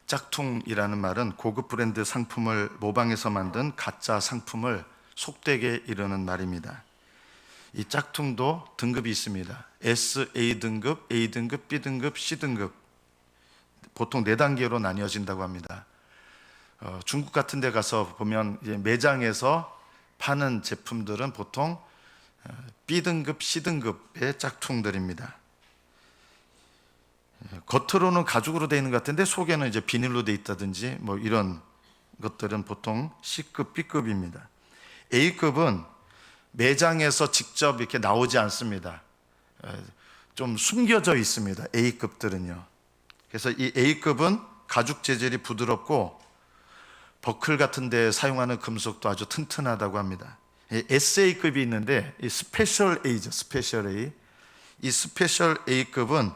짝퉁이라는 말은 고급 브랜드 상품을 모방해서 만든 가짜 상품을 속되게 이르는 말입니다. 이 짝퉁도 등급이 있습니다. SA 등급, A등급, B등급, C등급, 보통 4단계로 나뉘어진다고 합니다. 중국 같은 데 가서 보면 매장에서 파는 제품들은 보통 B등급, C등급의 짝퉁들입니다. 겉으로는 가죽으로 되어 있는 것 같은데 속에는 이제 비닐로 되어 있다든지 뭐 이런 것들은 보통 C급, B급입니다. A급은 매장에서 직접 이렇게 나오지 않습니다. 좀 숨겨져 있습니다. A급들은요. 그래서 이 A급은 가죽 재질이 부드럽고 버클 같은 데 사용하는 금속도 아주 튼튼하다고 합니다. SA급이 있는데 이 스페셜 A죠. 스페셜 A. 이 스페셜 A급은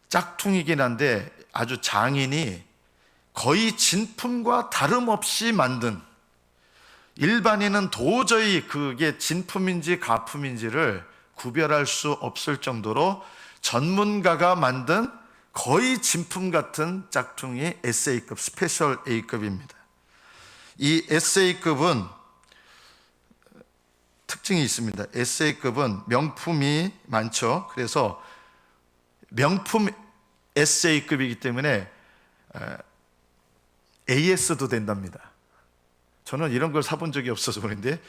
짝퉁이긴 한데 아주 장인이 거의 진품과 다름없이 만든, 일반인은 도저히 그게 진품인지 가품인지를 구별할 수 없을 정도로 전문가가 만든 거의 진품 같은 짝퉁이 SA급, 스페셜 A급입니다. 이 SA급은 특징이 있습니다. SA급은 명품이 많죠. 그래서 명품 SA급이기 때문에 AS도 된답니다. 저는 이런 걸 사본 적이 없어서 그런데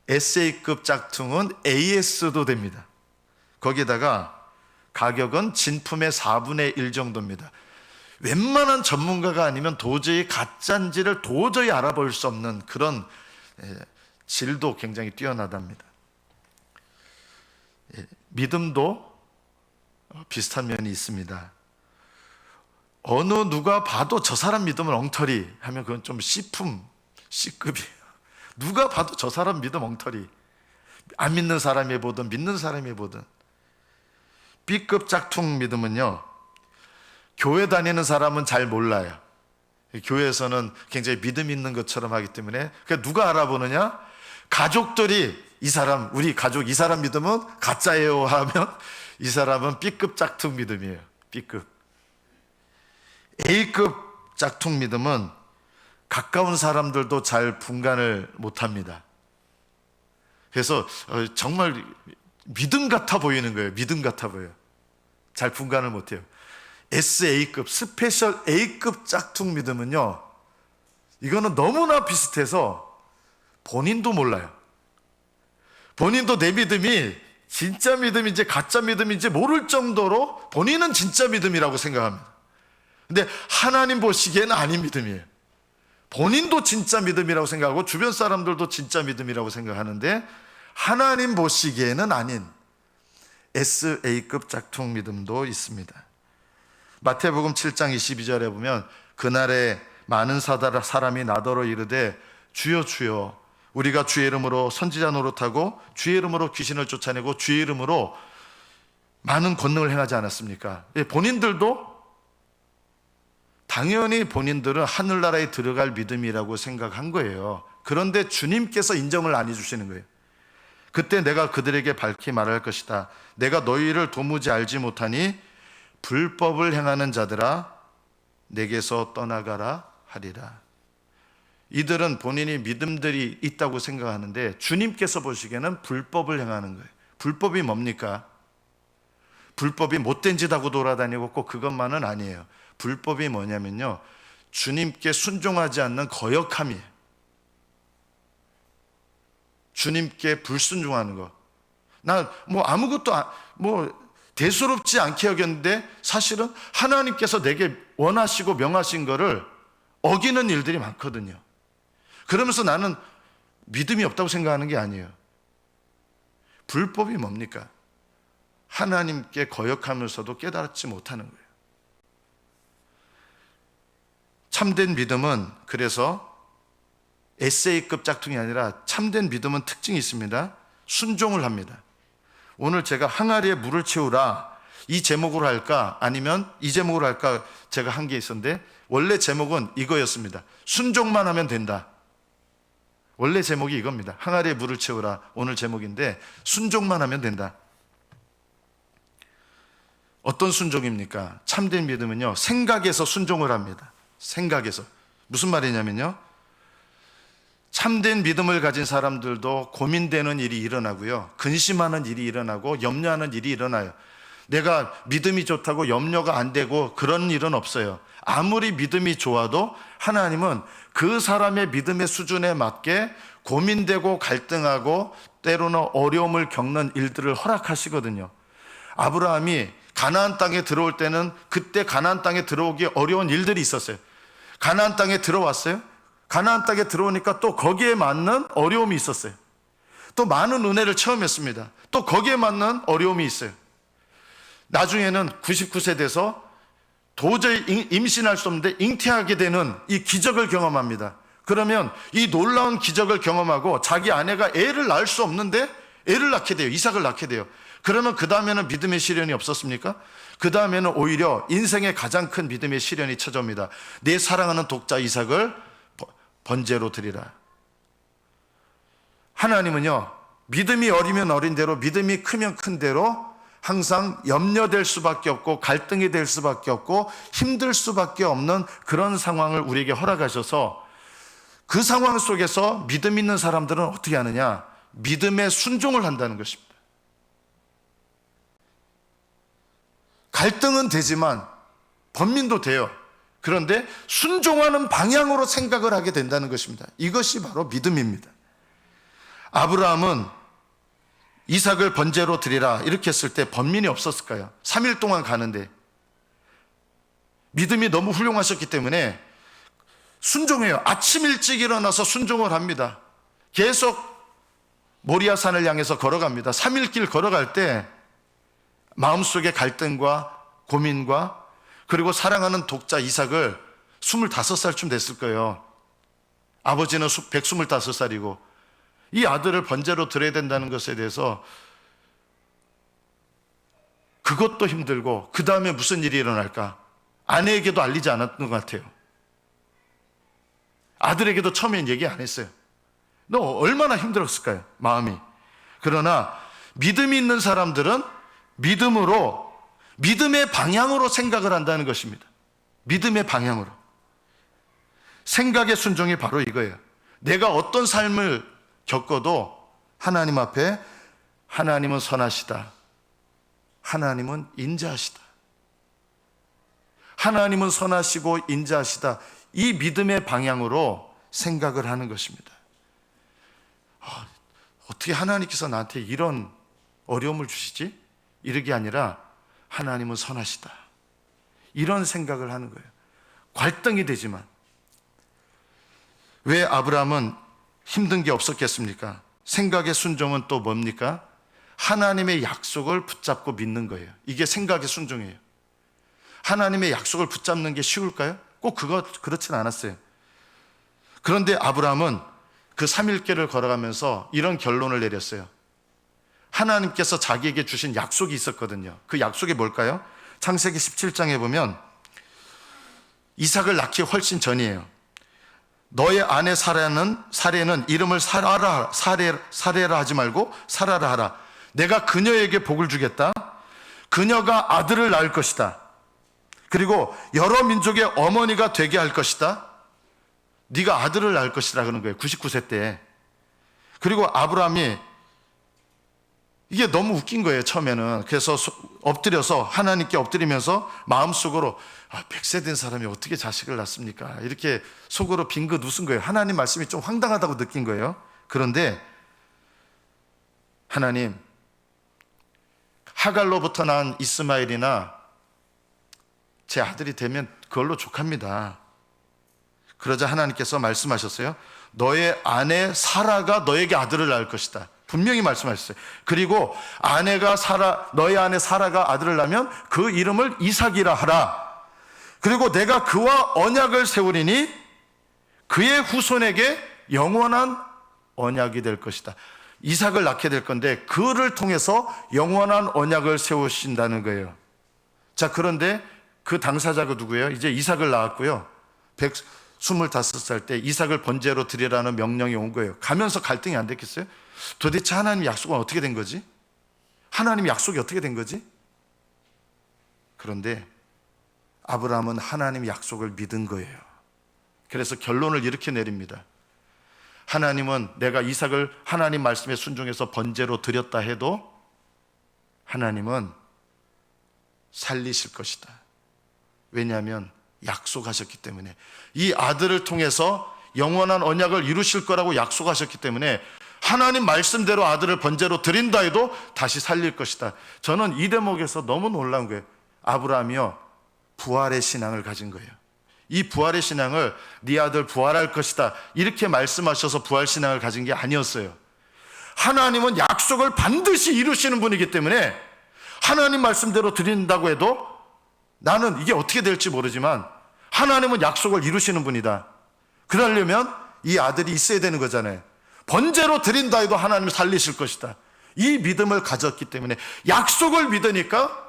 SA급 짝퉁은 AS도 됩니다. 거기에다가 가격은 진품의 4분의 1 정도입니다. 웬만한 전문가가 아니면 도저히 가짜인지를 도저히 알아볼 수 없는 그런 질도 굉장히 뛰어나답니다. 믿음도 비슷한 면이 있습니다. 어느 누가 봐도 저 사람 믿으면 엉터리 하면 그건 좀 C품, C급이에요. 누가 봐도 저 사람 믿으면 엉터리. 안 믿는 사람이 보든 믿는 사람이 보든. B급 짝퉁 믿음은요, 교회 다니는 사람은 잘 몰라요. 교회에서는 굉장히 믿음 있는 것처럼 하기 때문에. 그러니까 누가 알아보느냐? 가족들이 이 사람, 우리 가족 이 사람 믿으면 가짜예요 하면 이 사람은 B급 짝퉁 믿음이에요. B급. A급 짝퉁 믿음은 가까운 사람들도 잘 분간을 못합니다. 그래서 정말 믿음 같아 보이는 거예요. 믿음 같아 보여요. 잘 분간을 못해요. SA급, 스페셜 A급 짝퉁 믿음은요, 이거는 너무나 비슷해서 본인도 몰라요. 본인도 내 믿음이 진짜 믿음인지 가짜 믿음인지 모를 정도로 본인은 진짜 믿음이라고 생각합니다. 근데 하나님 보시기에는 아닌 믿음이에요. 본인도 진짜 믿음이라고 생각하고 주변 사람들도 진짜 믿음이라고 생각하는데 하나님 보시기에는 아닌 SA급 짝퉁 믿음도 있습니다. 마태복음 7장 22절에 보면 그날에 많은 사람이 나더러 이르되 주여 주여 우리가 주의 이름으로 선지자 노릇하고 주의 이름으로 귀신을 쫓아내고 주의 이름으로 많은 권능을 행하지 않았습니까? 본인들도 당연히 본인들은 하늘나라에 들어갈 믿음이라고 생각한 거예요. 그런데 주님께서 인정을 안 해주시는 거예요. 그때 내가 그들에게 밝히 말할 것이다. 내가 너희를 도무지 알지 못하니 불법을 행하는 자들아 내게서 떠나가라 하리라. 이들은 본인이 믿음들이 있다고 생각하는데 주님께서 보시기에는 불법을 행하는 거예요. 불법이 뭡니까? 불법이 못된 짓 하고 돌아다니고 꼭 그것만은 아니에요. 불법이 뭐냐면요, 주님께 순종하지 않는 거역함이에요. 주님께 불순종하는 거. 나 뭐 아무것도 대수롭지 않게 여겼는데 사실은 하나님께서 내게 원하시고 명하신 거를 어기는 일들이 많거든요. 그러면서 나는 믿음이 없다고 생각하는 게 아니에요. 불법이 뭡니까? 하나님께 거역하면서도 깨달지 못하는 거예요. 참된 믿음은 그래서 SA급 짝퉁이 아니라 참된 믿음은 특징이 있습니다. 순종을 합니다. 오늘 제가 항아리에 물을 채우라 이 제목으로 할까 아니면 이 제목으로 할까 제가 한 게 있었는데 원래 제목은 이거였습니다. 순종만 하면 된다. 원래 제목이 이겁니다. 항아리에 물을 채우라 오늘 제목인데 순종만 하면 된다. 어떤 순종입니까? 참된 믿음은요, 생각에서 순종을 합니다. 생각에서. 무슨 말이냐면요, 참된 믿음을 가진 사람들도 고민되는 일이 일어나고요, 근심하는 일이 일어나고 염려하는 일이 일어나요. 내가 믿음이 좋다고 염려가 안 되고 그런 일은 없어요. 아무리 믿음이 좋아도 하나님은 그 사람의 믿음의 수준에 맞게 고민되고 갈등하고 때로는 어려움을 겪는 일들을 허락하시거든요. 아브라함이 가나안 땅에 들어올 때는 그때 가나안 땅에 들어오기 어려운 일들이 있었어요. 가나안 땅에 들어왔어요. 가나안 땅에 들어오니까 또 거기에 맞는 어려움이 있었어요. 또 많은 은혜를 체험했습니다. 또 거기에 맞는 어려움이 있어요. 나중에는 99세 돼서 도저히 임신할 수 없는데 잉태하게 되는 이 기적을 경험합니다. 그러면 이 놀라운 기적을 경험하고 자기 아내가 애를 낳을 수 없는데 애를 낳게 돼요. 이삭을 낳게 돼요. 그러면 그 다음에는 믿음의 시련이 없었습니까? 그 다음에는 오히려 인생의 가장 큰 믿음의 시련이 찾아옵니다. 내 사랑하는 독자 이삭을 번제로 드리라. 하나님은요, 믿음이 어리면 어린 대로, 믿음이 크면 큰 대로 항상 염려될 수밖에 없고 갈등이 될 수밖에 없고 힘들 수밖에 없는 그런 상황을 우리에게 허락하셔서, 그 상황 속에서 믿음 있는 사람들은 어떻게 하느냐? 믿음에 순종을 한다는 것입니다. 갈등은 되지만 번민도 돼요. 그런데 순종하는 방향으로 생각을 하게 된다는 것입니다. 이것이 바로 믿음입니다. 아브라함은 이삭을 번제로 드리라 이렇게 했을 때 번민이 없었을까요? 3일 동안 가는데 믿음이 너무 훌륭하셨기 때문에 순종해요. 아침 일찍 일어나서 순종을 합니다. 계속 모리아산을 향해서 걸어갑니다. 3일 길 걸어갈 때 마음속에 갈등과 고민과 그리고 사랑하는 독자 이삭을 25살쯤 됐을 거예요. 아버지는 125살이고 이 아들을 번제로 드려야 된다는 것에 대해서 그것도 힘들고, 그 다음에 무슨 일이 일어날까? 아내에게도 알리지 않았던 것 같아요. 아들에게도 처음엔 얘기 안 했어요. 너 얼마나 힘들었을까요? 마음이. 그러나 믿음이 있는 사람들은 믿음으로, 믿음의 방향으로 생각을 한다는 것입니다. 믿음의 방향으로. 생각의 순종이 바로 이거예요. 내가 어떤 삶을 겪어도 하나님 앞에 하나님은 선하시다, 하나님은 인자하시다, 하나님은 선하시고 인자하시다, 이 믿음의 방향으로 생각을 하는 것입니다. 어떻게 하나님께서 나한테 이런 어려움을 주시지? 이러기 아니라 하나님은 선하시다, 이런 생각을 하는 거예요. 갈등이 되지만. 왜 아브라함은 힘든 게 없었겠습니까? 생각의 순종은 또 뭡니까? 하나님의 약속을 붙잡고 믿는 거예요. 이게 생각의 순종이에요. 하나님의 약속을 붙잡는 게 쉬울까요? 꼭 그렇진 않았어요. 그런데 아브라함은 그 3일길을 걸어가면서 이런 결론을 내렸어요. 하나님께서 자기에게 주신 약속이 있었거든요. 그 약속이 뭘까요? 창세기 17장에 보면 이삭을 낳기 훨씬 전이에요. 너의 아내 사레는 이름을 사라라 하지 말고 사라라 하라. 내가 그녀에게 복을 주겠다. 그녀가 아들을 낳을 것이다. 그리고 여러 민족의 어머니가 되게 할 것이다. 네가 아들을 낳을 것이다 그러는 거예요. 99세 때. 그리고 아브라함이 이게 너무 웃긴 거예요, 처음에는. 그래서 엎드려서 하나님께 엎드리면서 마음속으로 100세 된 사람이 어떻게 자식을 낳습니까? 이렇게 속으로 빙긋 웃은 거예요. 하나님 말씀이 좀 황당하다고 느낀 거예요. 그런데 하나님, 하갈로부터 난 이스마엘이나 제 아들이 되면 그걸로 족합니다. 그러자 하나님께서 말씀하셨어요. 너의 아내 사라가 너에게 아들을 낳을 것이다. 분명히 말씀하셨어요. 그리고 너의 아내 사라가 아들을 낳으면 그 이름을 이삭이라 하라. 그리고 내가 그와 언약을 세우리니 그의 후손에게 영원한 언약이 될 것이다. 이삭을 낳게 될 건데 그를 통해서 영원한 언약을 세우신다는 거예요. 자, 그런데 그 당사자가 누구예요? 이제 이삭을 낳았고요. 125살 때 이삭을 번제로 드리라는 명령이 온 거예요. 가면서 갈등이 안 됐겠어요? 도대체 하나님 약속은 어떻게 된 거지? 하나님 약속이 어떻게 된 거지? 그런데 아브라함은 하나님 약속을 믿은 거예요. 그래서 결론을 이렇게 내립니다. 하나님은 내가 이삭을 하나님 말씀에 순종해서 번제로 드렸다 해도 하나님은 살리실 것이다. 왜냐하면 약속하셨기 때문에, 이 아들을 통해서 영원한 언약을 이루실 거라고 약속하셨기 때문에 하나님 말씀대로 아들을 번제로 드린다 해도 다시 살릴 것이다. 저는 이 대목에서 너무 놀라운 거예요. 아브라함이요, 부활의 신앙을 가진 거예요. 이 부활의 신앙을 네 아들 부활할 것이다 이렇게 말씀하셔서 부활 신앙을 가진 게 아니었어요. 하나님은 약속을 반드시 이루시는 분이기 때문에 하나님 말씀대로 드린다고 해도 나는 이게 어떻게 될지 모르지만 하나님은 약속을 이루시는 분이다. 그러려면 이 아들이 있어야 되는 거잖아요. 번제로 드린다 해도 하나님 살리실 것이다. 이 믿음을 가졌기 때문에 약속을 믿으니까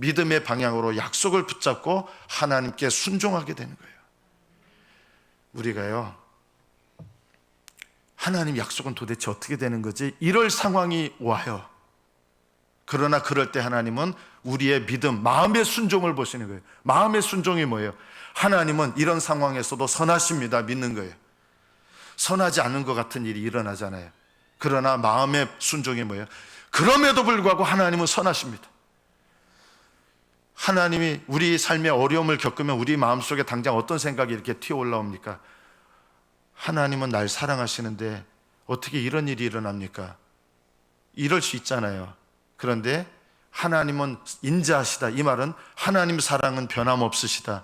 믿음의 방향으로 약속을 붙잡고 하나님께 순종하게 되는 거예요. 우리가요, 하나님 약속은 도대체 어떻게 되는 거지? 이럴 상황이 와요. 그러나 그럴 때 하나님은 우리의 믿음, 마음의 순종을 보시는 거예요. 마음의 순종이 뭐예요? 하나님은 이런 상황에서도 선하십니다. 믿는 거예요. 선하지 않은 것 같은 일이 일어나잖아요. 그러나 마음의 순종이 뭐예요? 그럼에도 불구하고 하나님은 선하십니다. 하나님이 우리 삶의 어려움을 겪으면 우리 마음속에 당장 어떤 생각이 이렇게 튀어 올라옵니까? 하나님은 날 사랑하시는데 어떻게 이런 일이 일어납니까? 이럴 수 있잖아요. 그런데 하나님은 인자하시다. 이 말은 하나님 사랑은 변함없으시다.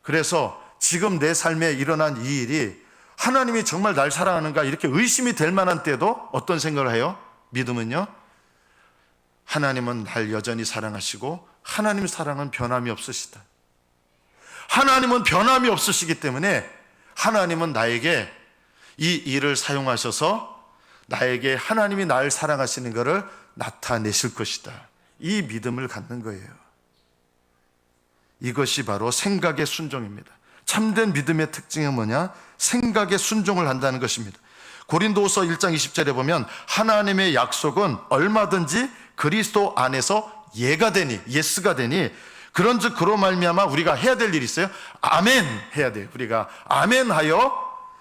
그래서 지금 내 삶에 일어난 이 일이 하나님이 정말 날 사랑하는가 이렇게 의심이 될 만한 때도 어떤 생각을 해요? 믿음은요, 하나님은 날 여전히 사랑하시고 하나님 사랑은 변함이 없으시다. 하나님은 변함이 없으시기 때문에 하나님은 나에게 이 일을 사용하셔서 나에게 하나님이 날 사랑하시는 것을 나타내실 것이다. 이 믿음을 갖는 거예요. 이것이 바로 생각의 순종입니다. 참된 믿음의 특징은 뭐냐? 생각의 순종을 한다는 것입니다. 고린도후서 1장 20절에 보면 하나님의 약속은 얼마든지 그리스도 안에서 예가 되니, 예스가 되니, 그런즉 그로 말미암아 우리가 해야 될 일이 있어요. 아멘 해야 돼요. 우리가 아멘하여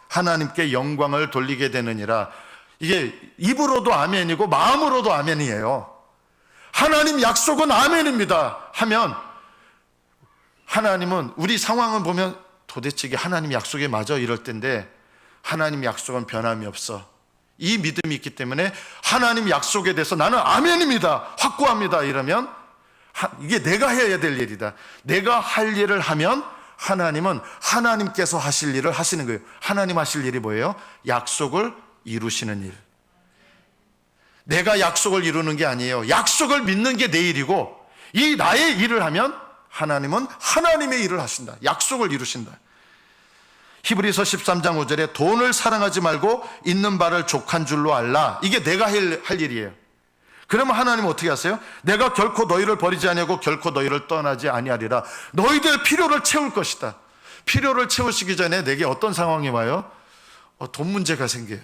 하나님께 영광을 돌리게 되느니라. 이게 입으로도 아멘이고 마음으로도 아멘이에요. 하나님 약속은 아멘입니다 하면 하나님은, 우리 상황을 보면 도대체 이게 하나님 약속에 맞아 이럴 텐데 하나님 약속은 변함이 없어. 이 믿음이 있기 때문에 하나님 약속에 대해서 나는 아멘입니다, 확고합니다 이러면 이게 내가 해야 될 일이다. 내가 할 일을 하면 하나님은 하나님께서 하실 일을 하시는 거예요. 하나님 하실 일이 뭐예요? 약속을 이루시는 일. 내가 약속을 이루는 게 아니에요. 약속을 믿는 게 내 일이고, 이 나의 일을 하면 하나님은 하나님의 일을 하신다. 약속을 이루신다. 히브리서 13장 5절에 돈을 사랑하지 말고 있는 바를 족한 줄로 알라. 이게 내가 할 일이에요. 그러면 하나님은 어떻게 하세요? 내가 결코 너희를 버리지 아니하고 결코 너희를 떠나지 아니하리라. 너희들 필요를 채울 것이다. 필요를 채우시기 전에 내게 어떤 상황이 와요? 돈 문제가 생겨요.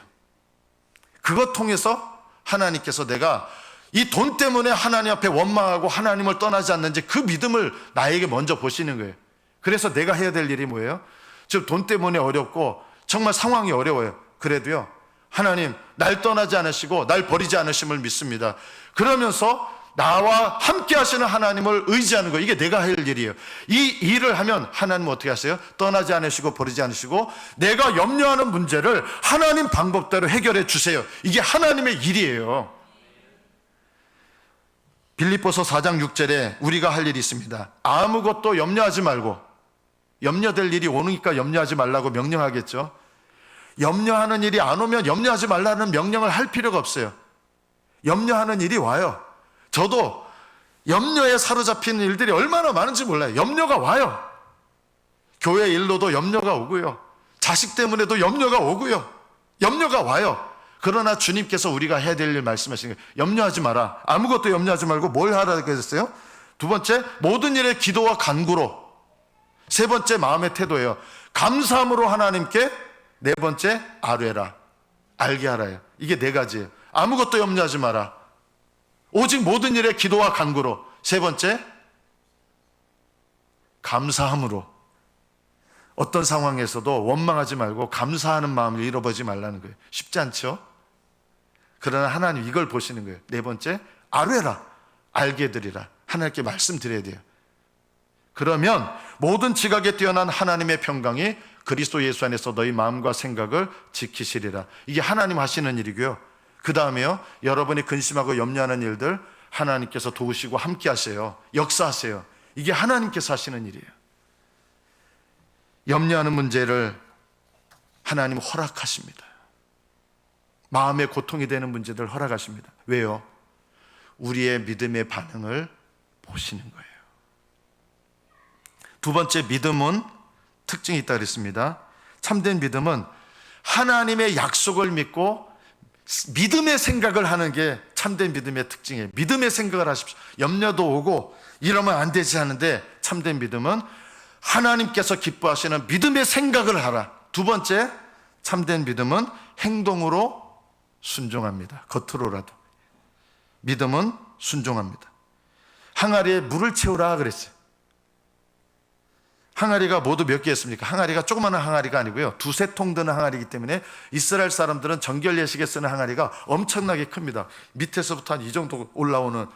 그것 통해서 하나님께서 내가 이 돈 때문에 하나님 앞에 원망하고 하나님을 떠나지 않는지 그 믿음을 나에게 먼저 보시는 거예요. 그래서 내가 해야 될 일이 뭐예요? 지금 돈 때문에 어렵고 정말 상황이 어려워요. 그래도요, 하나님 날 떠나지 않으시고 날 버리지 않으심을 믿습니다. 그러면서 나와 함께 하시는 하나님을 의지하는 거예요. 이게 내가 할 일이에요. 이 일을 하면 하나님은 어떻게 하세요? 떠나지 않으시고 버리지 않으시고 내가 염려하는 문제를 하나님 방법대로 해결해 주세요. 이게 하나님의 일이에요. 빌립보서 4장 6절에 우리가 할 일이 있습니다. 아무것도 염려하지 말고, 염려될 일이 오니까 염려하지 말라고 명령하겠죠. 염려하는 일이 안 오면 염려하지 말라는 명령을 할 필요가 없어요. 염려하는 일이 와요. 저도 염려에 사로잡히는 일들이 얼마나 많은지 몰라요. 염려가 와요. 교회 일로도 염려가 오고요, 자식 때문에도 염려가 오고요, 염려가 와요. 그러나 주님께서 우리가 해야 될 일 말씀하시는 거예요. 염려하지 마라. 아무것도 염려하지 말고 뭘 하라고 하셨어요? 두 번째, 모든 일에 기도와 간구로. 세 번째, 마음의 태도예요. 감사함으로 하나님께. 네 번째, 아뢰라. 알게 하라요. 이게 네 가지예요. 아무것도 염려하지 마라. 오직 모든 일에 기도와 간구로. 세 번째, 감사함으로. 어떤 상황에서도 원망하지 말고 감사하는 마음을 잃어버리지 말라는 거예요. 쉽지 않죠? 그러나 하나님 이걸 보시는 거예요. 네 번째, 아뢰라, 알게 되리라. 하나님께 말씀드려야 돼요. 그러면 모든 지각에 뛰어난 하나님의 평강이 그리스도 예수 안에서 너희 마음과 생각을 지키시리라. 이게 하나님 하시는 일이고요. 그 다음에요, 여러분이 근심하고 염려하는 일들 하나님께서 도우시고 함께 하세요. 역사하세요. 이게 하나님께서 하시는 일이에요. 염려하는 문제를 하나님 허락하십니다. 마음의 고통이 되는 문제들 허락하십니다. 왜요? 우리의 믿음의 반응을 보시는 거예요. 두 번째, 믿음은 특징이 있다 그랬습니다. 참된 믿음은 하나님의 약속을 믿고 믿음의 생각을 하는 게 참된 믿음의 특징이에요. 믿음의 생각을 하십시오. 염려도 오고 이러면 안 되지 하는데, 참된 믿음은 하나님께서 기뻐하시는 믿음의 생각을 하라. 두 번째, 참된 믿음은 행동으로 순종합니다. 겉으로라도. 믿음은 순종합니다. 항아리에 물을 채우라 그랬어요. 항아리가 모두 몇 개였습니까? 항아리가 조그마한 항아리가 아니고요, 두세 통 드는 항아리이기 때문에 이스라엘 사람들은 정결 예식에 쓰는 항아리가 엄청나게 큽니다. 밑에서부터 한 이 정도 올라오는,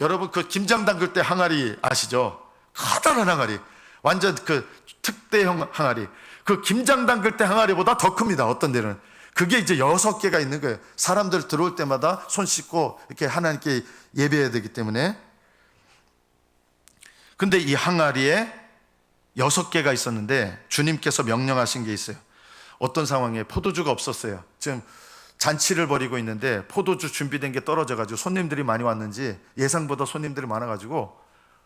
여러분 그 김장 담글 때 항아리 아시죠? 커다란 항아리, 완전 그 특대형 항아리. 그 김장 담글 때 항아리보다 더 큽니다. 어떤 데는. 그게 이제 6개가 있는 거예요. 사람들 들어올 때마다 손 씻고 이렇게 하나님께 예배해야 되기 때문에. 근데 이 항아리에 6개가 있었는데 주님께서 명령하신 게 있어요. 어떤 상황에 포도주가 없었어요. 지금 잔치를 벌이고 있는데 포도주 준비된 게 떨어져가지고 손님들이 많이 왔는지 예상보다 손님들이 많아가지고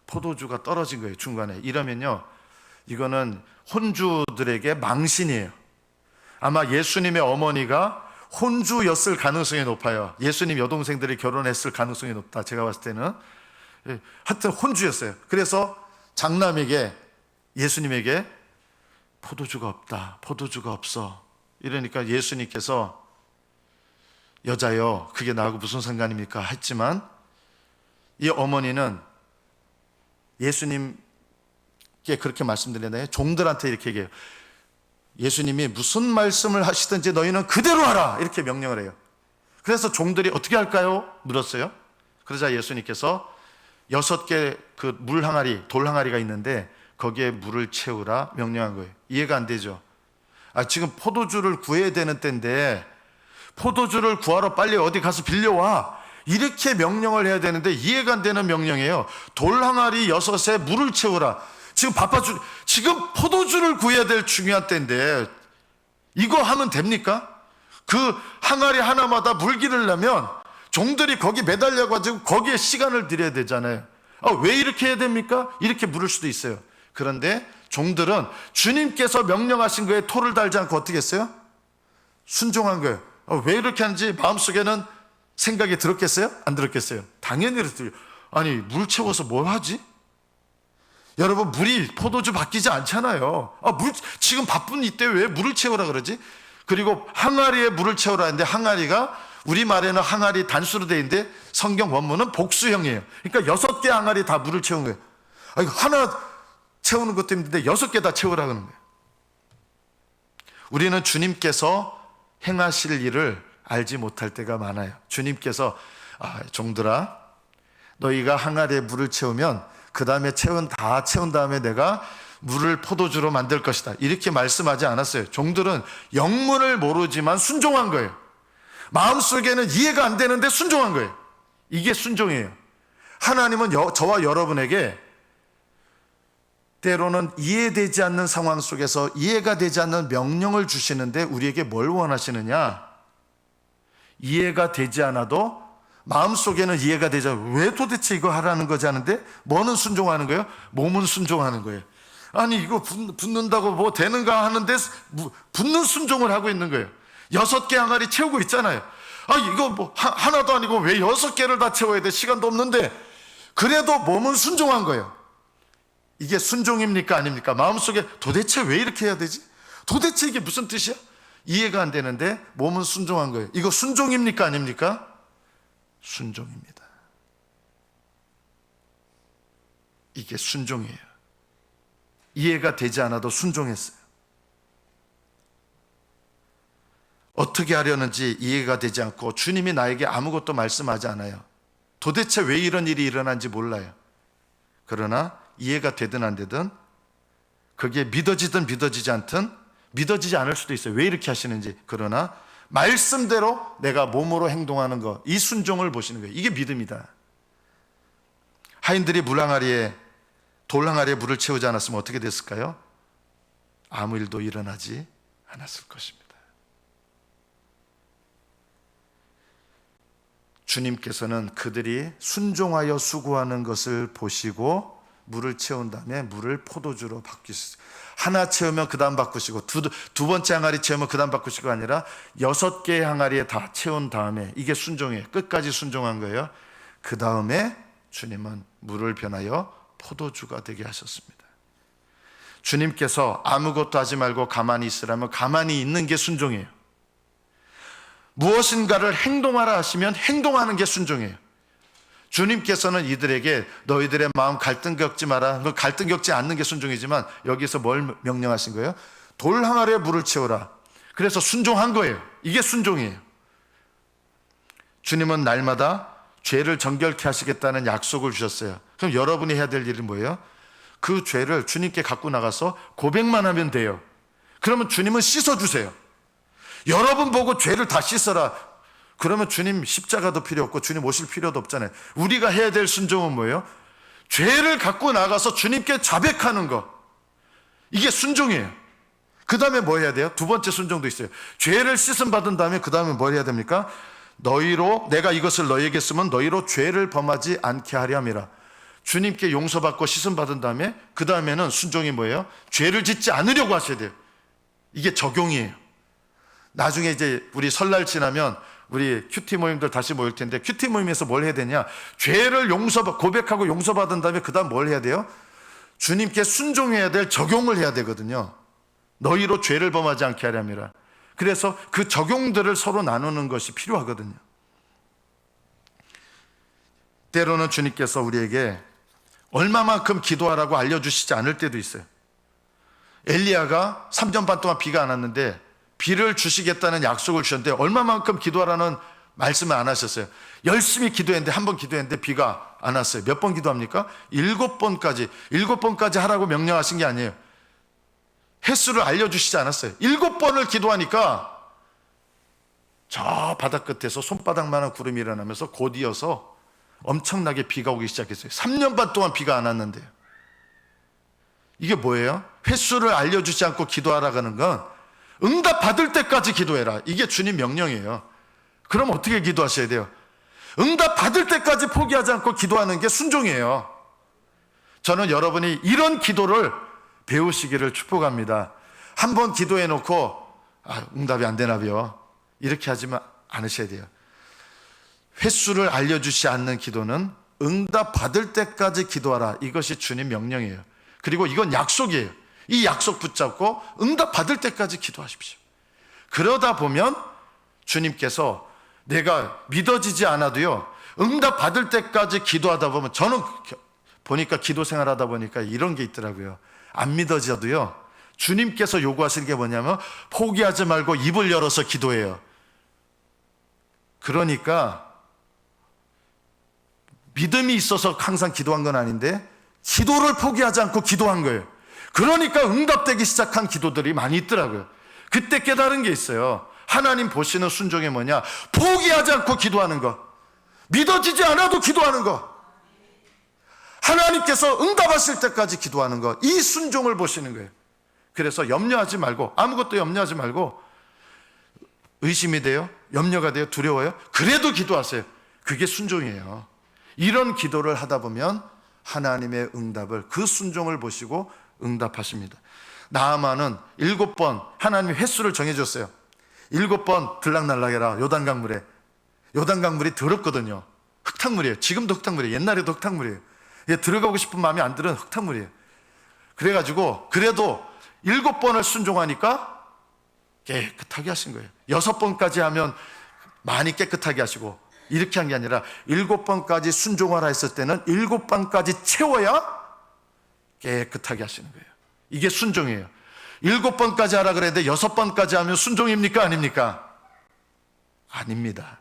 포도주가 떨어진 거예요, 중간에. 이러면요, 이거는 혼주들에게 망신이에요. 아마 예수님의 어머니가 혼주였을 가능성이 높아요. 예수님 여동생들이 결혼했을 가능성이 높다, 제가 봤을 때는. 하여튼 혼주였어요. 그래서 장남에게, 예수님에게 포도주가 없다, 포도주가 없어. 이러니까 예수님께서 여자여, 그게 나하고 무슨 상관입니까? 했지만 이 어머니는 예수님께 그렇게 말씀드렸나요? 종들한테 이렇게 얘기해요. 예수님이 무슨 말씀을 하시든지 너희는 그대로 하라, 이렇게 명령을 해요. 그래서 종들이 어떻게 할까요? 물었어요. 그러자 예수님께서 6개 그 물 항아리, 돌 항아리가 있는데 거기에 물을 채우라 명령한 거예요. 이해가 안 되죠? 지금 포도주를 구해야 되는 때인데 포도주를 구하러 빨리 어디 가서 빌려와, 이렇게 명령을 해야 되는데 이해가 안 되는 명령이에요. 돌 항아리 6에 물을 채우라. 지금 포도주를 구해야 될 중요한 때인데 이거 하면 됩니까? 그 항아리 하나마다 물 기르려면 종들이 거기 매달려가지고 거기에 시간을 들여야 되잖아요. 왜 이렇게 해야 됩니까? 이렇게 물을 수도 있어요. 그런데 종들은 주님께서 명령하신 거에 토를 달지 않고 어떻게 했어요? 순종한 거예요. 왜 이렇게 하는지 마음속에는 생각이 들었겠어요? 안 들었겠어요? 당연히 들어요. 아니, 물 채워서 뭘 하지? 여러분, 물이 포도주 바뀌지 않잖아요. 지금 바쁜 이때 왜 물을 채우라 그러지? 그리고 항아리에 물을 채우라 했는데 항아리가 우리말에는 항아리 단수로 되어 있는데 성경 원문은 복수형이에요. 그러니까 6개 항아리 다 물을 채운 거예요. 하나 채우는 것도 힘든데 6개 다 채우라 그러는 거예요. 우리는 주님께서 행하실 일을 알지 못할 때가 많아요. 주님께서 종들아, 너희가 항아리에 물을 채우면 그 다음에 다 채운 다음에 내가 물을 포도주로 만들 것이다, 이렇게 말씀하지 않았어요. 종들은 영문을 모르지만 순종한 거예요. 마음속에는 이해가 안 되는데 순종한 거예요. 이게 순종이에요. 하나님은 저와 여러분에게 때로는 이해되지 않는 상황 속에서 이해가 되지 않는 명령을 주시는데 우리에게 뭘 원하시느냐? 이해가 되지 않아도 마음속에는 이해가 되지 않아요. 왜 도대체 이거 하라는 거지 하는데 뭐는 순종하는 거예요? 몸은 순종하는 거예요. 아니, 이거 붙는다고 뭐 되는가 하는데 붙는 순종을 하고 있는 거예요. 6개 항아리 채우고 있잖아요. 이거 뭐 하나도 아니고 왜 6개를 다 채워야 돼? 시간도 없는데. 그래도 몸은 순종한 거예요. 이게 순종입니까? 아닙니까? 마음속에 도대체 왜 이렇게 해야 되지? 도대체 이게 무슨 뜻이야? 이해가 안 되는데 몸은 순종한 거예요. 이거 순종입니까? 아닙니까? 순종입니다. 이게 순종이에요. 이해가 되지 않아도 순종했어요. 어떻게 하려는지 이해가 되지 않고 주님이 나에게 아무것도 말씀하지 않아요. 도대체 왜 이런 일이 일어난지 몰라요. 그러나 이해가 되든 안 되든, 그게 믿어지든 믿어지지 않든, 믿어지지 않을 수도 있어요. 왜 이렇게 하시는지. 그러나 말씀대로 내가 몸으로 행동하는 것, 이 순종을 보시는 거예요. 이게 믿음이다. 하인들이 돌 항아리에 물을 채우지 않았으면 어떻게 됐을까요? 아무 일도 일어나지 않았을 것입니다. 주님께서는 그들이 순종하여 수고하는 것을 보시고 물을 채운 다음에 물을 포도주로 바꾸셨어요. 하나 채우면 그 다음 바꾸시고, 두 번째 항아리 채우면 그 다음 바꾸시고 아니라 6개의 항아리에 다 채운 다음에, 이게 순종이에요. 끝까지 순종한 거예요. 그 다음에 주님은 물을 변하여 포도주가 되게 하셨습니다. 주님께서 아무것도 하지 말고 가만히 있으라면 가만히 있는 게 순종이에요. 무엇인가를 행동하라 하시면 행동하는 게 순종이에요. 주님께서는 이들에게 너희들의 마음 갈등 겪지 마라, 갈등 겪지 않는 게 순종이지만 여기서 뭘 명령하신 거예요? 돌 항아리에 물을 채우라. 그래서 순종한 거예요. 이게 순종이에요. 주님은 날마다 죄를 정결케 하시겠다는 약속을 주셨어요. 그럼 여러분이 해야 될 일은 뭐예요? 그 죄를 주님께 갖고 나가서 고백만 하면 돼요. 그러면 주님은 씻어주세요. 여러분 보고 죄를 다 씻어라, 그러면 주님 십자가도 필요 없고 주님 오실 필요도 없잖아요. 우리가 해야 될 순종은 뭐예요? 죄를 갖고 나가서 주님께 자백하는 거, 이게 순종이에요. 그 다음에 뭐 해야 돼요? 두 번째 순종도 있어요. 죄를 씻음 받은 다음에 그 다음에 뭘 해야 됩니까? 내가 이것을 너희에게 쓰면 너희로 죄를 범하지 않게 하려 함이라. 주님께 용서받고 씻음 받은 다음에 그 다음에는 순종이 뭐예요? 죄를 짓지 않으려고 하셔야 돼요. 이게 적용이에요. 나중에 이제 우리 설날 지나면 우리 큐티 모임들 다시 모일 텐데, 큐티 모임에서 뭘 해야 되냐? 죄를 고백하고 용서받은 다음에 그 다음 뭘 해야 돼요? 주님께 순종해야 될 적용을 해야 되거든요. 너희로 죄를 범하지 않게 하려 함이라. 그래서 그 적용들을 서로 나누는 것이 필요하거든요. 때로는 주님께서 우리에게 얼마만큼 기도하라고 알려주시지 않을 때도 있어요. 엘리야가 3년 반 동안 비가 안 왔는데 비를 주시겠다는 약속을 주셨는데 얼마만큼 기도하라는 말씀을 안 하셨어요. 열심히 기도했는데, 한 번 기도했는데 비가 안 왔어요. 몇 번 기도합니까? 7번까지 하라고 명령하신 게 아니에요. 횟수를 알려주시지 않았어요. 7번을 기도하니까 저 바다 끝에서 손바닥만한 구름이 일어나면서 곧 이어서 엄청나게 비가 오기 시작했어요. 3년 반 동안 비가 안 왔는데요. 이게 뭐예요? 횟수를 알려주지 않고 기도하라고 하는 건 응답 받을 때까지 기도해라, 이게 주님 명령이에요. 그럼 어떻게 기도하셔야 돼요? 응답 받을 때까지 포기하지 않고 기도하는 게 순종이에요. 저는 여러분이 이런 기도를 배우시기를 축복합니다. 한번 기도해 놓고 응답이 안 되나 봐요, 이렇게 하지 않으셔야 돼요. 횟수를 알려주지 않는 기도는 응답 받을 때까지 기도하라, 이것이 주님 명령이에요. 그리고 이건 약속이에요. 이 약속 붙잡고 응답 받을 때까지 기도하십시오. 그러다 보면 주님께서 내가 믿어지지 않아도요, 응답 받을 때까지 기도하다 보면, 저는 보니까 기도 생활하다 보니까 이런 게 있더라고요. 안 믿어져도요, 주님께서 요구하시는 게 뭐냐면 포기하지 말고 입을 열어서 기도해요. 그러니까 믿음이 있어서 항상 기도한 건 아닌데 기도를 포기하지 않고 기도한 거예요. 그러니까 응답되기 시작한 기도들이 많이 있더라고요. 그때 깨달은 게 있어요. 하나님 보시는 순종이 뭐냐? 포기하지 않고 기도하는 것, 믿어지지 않아도 기도하는 것, 하나님께서 응답하실 때까지 기도하는 것, 이 순종을 보시는 거예요. 그래서 염려하지 말고, 아무것도 염려하지 말고, 의심이 돼요? 염려가 돼요? 두려워요? 그래도 기도하세요. 그게 순종이에요. 이런 기도를 하다 보면 하나님의 응답을, 그 순종을 보시고 응답하십니다. 나아만은 7번 하나님이 횟수를 정해줬어요. 7번 들락날락해라, 요단강물에. 요단강물이 더럽거든요. 흙탕물이에요. 지금도 흙탕물이에요. 옛날에도 흙탕물이에요. 들어가고 싶은 마음이 안 들은 흙탕물이에요. 그래가지고 그래도 7번을 순종하니까 깨끗하게 하신 거예요. 6번까지 하면 많이 깨끗하게 하시고, 이렇게 한 게 아니라 7번까지 순종하라 했을 때는 7번까지 채워야 깨끗하게 하시는 거예요. 이게 순종이에요. 7번까지 하라 그랬는데 6번까지 하면 순종입니까? 아닙니까? 아닙니다.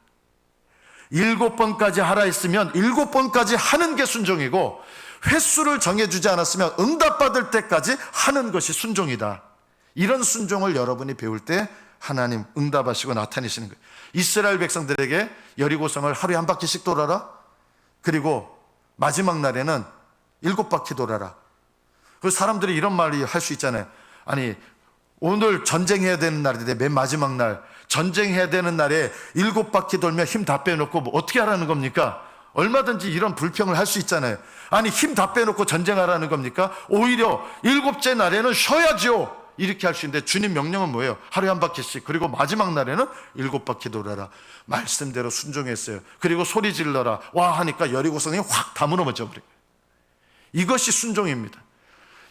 7번까지 하라 했으면 7번까지 하는 게 순종이고, 횟수를 정해주지 않았으면 응답받을 때까지 하는 것이 순종이다. 이런 순종을 여러분이 배울 때 하나님 응답하시고 나타내시는 거예요. 이스라엘 백성들에게 여리고성을 하루에 한 바퀴씩 돌아라, 그리고 마지막 날에는 7바퀴 돌아라. 그 사람들이 이런 말이 할 수 있잖아요. 아니, 오늘 전쟁해야 되는 날인데 맨 마지막 날 전쟁해야 되는 날에 7바퀴 돌면 힘 다 빼놓고 뭐 어떻게 하라는 겁니까? 얼마든지 이런 불평을 할 수 있잖아요. 아니, 힘 다 빼놓고 전쟁하라는 겁니까? 오히려 7째 날에는 쉬어야죠. 이렇게 할 수 있는데, 주님 명령은 뭐예요? 하루에 한 바퀴씩, 그리고 마지막 날에는 7바퀴 돌아라. 말씀대로 순종했어요. 그리고 소리 질러라. 와 하니까 여리고성이 확 다 무너져 버려요. 이것이 순종입니다.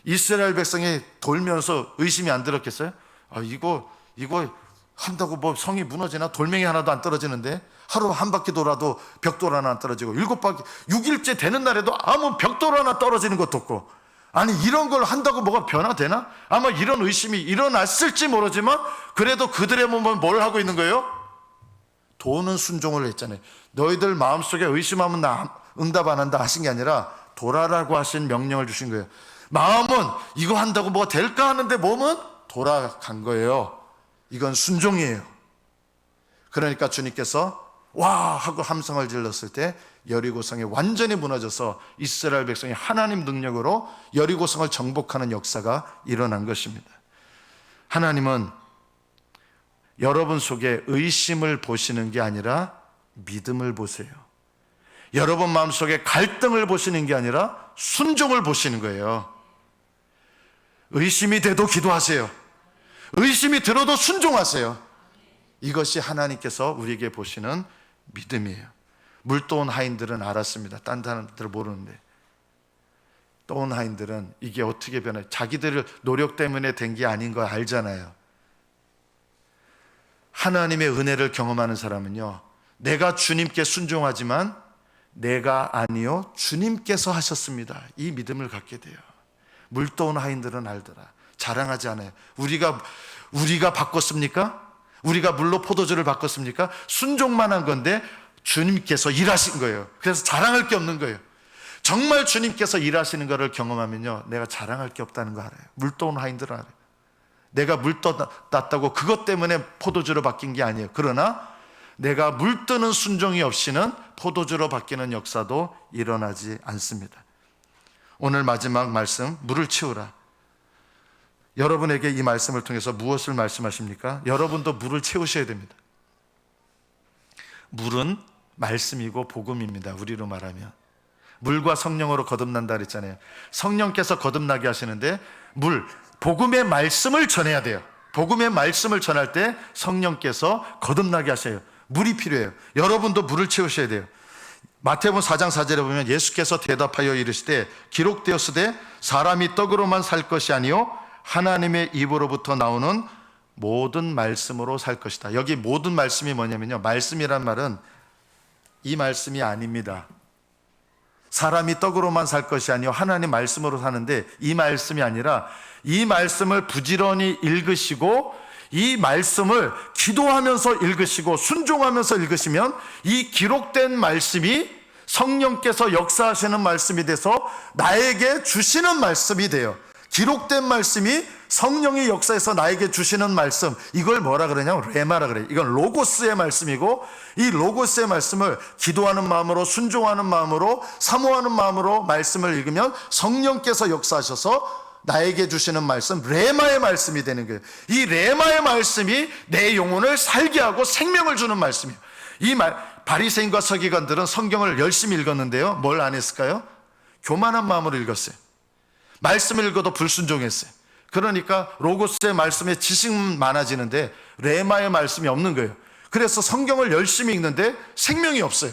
이스라엘 백성이 돌면서 의심이 안 들었겠어요? 아, 이거 한다고 뭐 성이 무너지나? 돌멩이 하나도 안 떨어지는데, 하루 한 바퀴 돌아도 벽돌 하나 안 떨어지고, 7바퀴 6일째 되는 날에도 아무 벽돌 하나 떨어지는 것도 없고, 아니, 이런 걸 한다고 뭐가 변화되나? 아마 이런 의심이 일어났을지 모르지만, 그래도 그들의 몸은 뭘 하고 있는 거예요? 도는 순종을 했잖아요. 너희들 마음속에 의심하면 나 응답 안 한다 하신 게 아니라 돌아라고 하신 명령을 주신 거예요. 마음은 이거 한다고 뭐가 될까 하는데 몸은 돌아간 거예요. 이건 순종이에요. 그러니까 주님께서 와 하고 함성을 질렀을 때 여리고성이 완전히 무너져서 이스라엘 백성이 하나님 능력으로 여리고성을 정복하는 역사가 일어난 것입니다. 하나님은 여러분 속에 의심을 보시는 게 아니라 믿음을 보세요. 여러분 마음속에 갈등을 보시는 게 아니라 순종을 보시는 거예요. 의심이 돼도 기도하세요. 의심이 들어도 순종하세요. 이것이 하나님께서 우리에게 보시는 믿음이에요. 물도온 하인들은 알았습니다. 딴 사람들 모르는데. 또온 하인들은 이게 어떻게 변해? 자기들 노력 때문에 된 게 아닌 거 알잖아요. 하나님의 은혜를 경험하는 사람은요, 내가 주님께 순종하지만 내가 아니요 주님께서 하셨습니다. 이 믿음을 갖게 돼요. 물도온 하인들은 알더라. 자랑하지 않아요. 우리가 바꿨습니까? 우리가 물로 포도주를 바꿨습니까? 순종만 한 건데 주님께서 일하신 거예요. 그래서 자랑할 게 없는 거예요. 정말 주님께서 일하시는 것을 경험하면요, 내가 자랑할 게 없다는 거 알아요. 물도온 하인들은 알아요. 내가 물 떠났다고 그것 때문에 포도주로 바뀐 게 아니에요. 그러나 내가 물 뜨는 순종이 없이는 포도주로 바뀌는 역사도 일어나지 않습니다. 오늘 마지막 말씀, 물을 채우라. 여러분에게 이 말씀을 통해서 무엇을 말씀하십니까? 여러분도 물을 채우셔야 됩니다. 물은 말씀이고 복음입니다. 우리로 말하면 물과 성령으로 거듭난다 그랬잖아요. 성령께서 거듭나게 하시는데 복음의 말씀을 전해야 돼요. 복음의 말씀을 전할 때 성령께서 거듭나게 하셔요. 물이 필요해요. 여러분도 물을 채우셔야 돼요. 마태복음 4장 4절에 보면 예수께서 대답하여 이르시되 기록되었으되 사람이 떡으로만 살 것이 아니요 하나님의 입으로부터 나오는 모든 말씀으로 살 것이다. 여기 모든 말씀이 뭐냐면요, 말씀이란 말은 이 말씀이 아닙니다. 사람이 떡으로만 살 것이 아니요 하나님 말씀으로 사는데, 이 말씀이 아니라 이 말씀을 부지런히 읽으시고 이 말씀을 기도하면서 읽으시고 순종하면서 읽으시면 이 기록된 말씀이 성령께서 역사하시는 말씀이 돼서 나에게 주시는 말씀이 돼요. 기록된 말씀이 성령의 역사에서 나에게 주시는 말씀, 이걸 뭐라 그러냐면 레마라 그래요. 이건 로고스의 말씀이고, 이 로고스의 말씀을 기도하는 마음으로 순종하는 마음으로 사모하는 마음으로 말씀을 읽으면 성령께서 역사하셔서 나에게 주시는 말씀, 레마의 말씀이 되는 거예요. 이 레마의 말씀이 내 영혼을 살게 하고 생명을 주는 말씀이에요. 바리새인과 서기관들은 성경을 열심히 읽었는데요, 뭘 안 했을까요? 교만한 마음으로 읽었어요. 말씀을 읽어도 불순종했어요. 그러니까 로고스의 말씀에 지식은 많아지는데 레마의 말씀이 없는 거예요. 그래서 성경을 열심히 읽는데 생명이 없어요.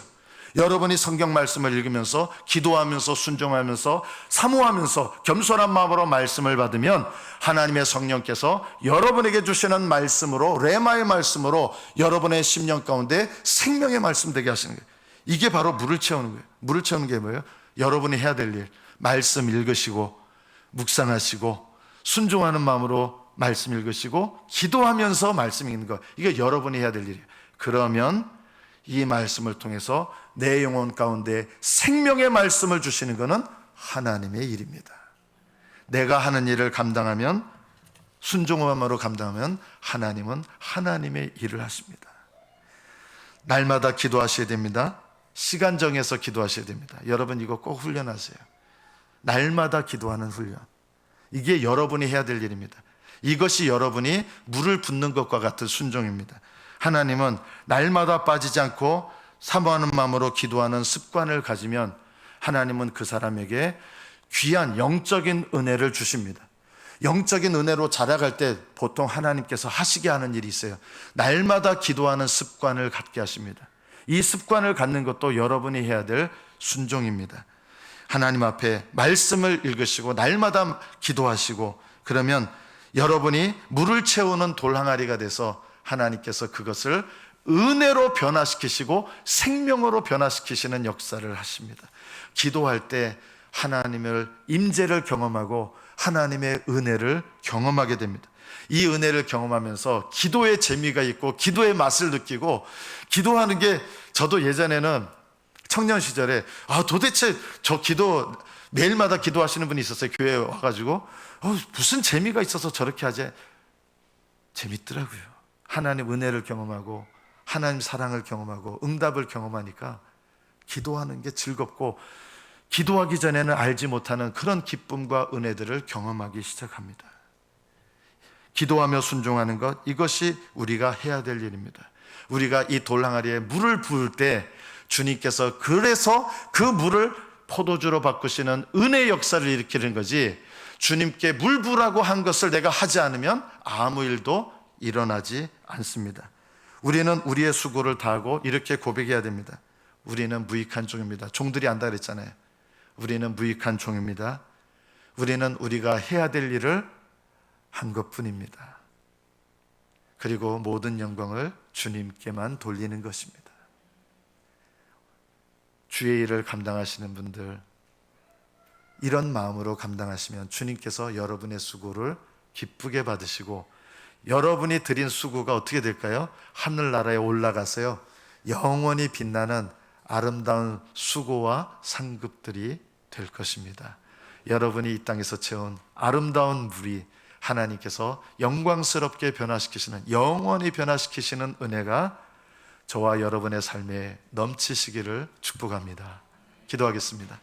여러분이 성경 말씀을 읽으면서 기도하면서 순종하면서 사모하면서 겸손한 마음으로 말씀을 받으면 하나님의 성령께서 여러분에게 주시는 말씀으로, 레마의 말씀으로 여러분의 심령 가운데 생명의 말씀 되게 하시는 거예요. 이게 바로 물을 채우는 거예요. 물을 채우는 게 뭐예요? 여러분이 해야 될 일, 말씀 읽으시고 묵상하시고 순종하는 마음으로 말씀 읽으시고 기도하면서 말씀 읽는 거, 이게 여러분이 해야 될 일이에요. 그러면 이 말씀을 통해서 내 영혼 가운데 생명의 말씀을 주시는 것은 하나님의 일입니다. 내가 하는 일을 감당하면, 순종함으로 감당하면 하나님은 하나님의 일을 하십니다. 날마다 기도하셔야 됩니다. 시간 정해서 기도하셔야 됩니다. 여러분 이거 꼭 훈련하세요. 날마다 기도하는 훈련, 이게 여러분이 해야 될 일입니다. 이것이 여러분이 물을 붓는 것과 같은 순종입니다. 하나님은 날마다 빠지지 않고 사모하는 마음으로 기도하는 습관을 가지면 하나님은 그 사람에게 귀한 영적인 은혜를 주십니다. 영적인 은혜로 자라갈 때 보통 하나님께서 하시게 하는 일이 있어요. 날마다 기도하는 습관을 갖게 하십니다. 이 습관을 갖는 것도 여러분이 해야 될 순종입니다. 하나님 앞에 말씀을 읽으시고 날마다 기도하시고, 그러면 여러분이 물을 채우는 돌항아리가 돼서 하나님께서 그것을 은혜로 변화시키시고 생명으로 변화시키시는 역사를 하십니다. 기도할 때 하나님의 임재를 경험하고 하나님의 은혜를 경험하게 됩니다. 이 은혜를 경험하면서 기도의 재미가 있고 기도의 맛을 느끼고, 기도하는 게, 저도 예전에는 청년 시절에 도대체 저 기도 매일마다 기도하시는 분이 있었어요. 교회에 와가지고 무슨 재미가 있어서 저렇게 하지? 재밌더라고요. 하나님 은혜를 경험하고 하나님 사랑을 경험하고 응답을 경험하니까 기도하는 게 즐겁고, 기도하기 전에는 알지 못하는 그런 기쁨과 은혜들을 경험하기 시작합니다. 기도하며 순종하는 것, 이것이 우리가 해야 될 일입니다. 우리가 이 돌항아리에 물을 부을 때 주님께서 그래서 그 물을 포도주로 바꾸시는 은혜 역사를 일으키는 거지, 주님께 물 부라고 한 것을 내가 하지 않으면 아무 일도 일어나지 않습니다. 우리는 우리의 수고를 다하고 이렇게 고백해야 됩니다. 우리는 무익한 종입니다. 종들이 안다 그랬잖아요. 우리는 무익한 종입니다. 우리는 우리가 해야 될 일을 한 것뿐입니다. 그리고 모든 영광을 주님께만 돌리는 것입니다. 주의 일을 감당하시는 분들, 이런 마음으로 감당하시면 주님께서 여러분의 수고를 기쁘게 받으시고, 여러분이 드린 수고가 어떻게 될까요? 하늘나라에 올라가서요, 영원히 빛나는 아름다운 수고와 상급들이 될 것입니다. 여러분이 이 땅에서 채운 아름다운 물이 하나님께서 영광스럽게 변화시키시는, 영원히 변화시키시는 은혜가 저와 여러분의 삶에 넘치시기를 축복합니다. 기도하겠습니다.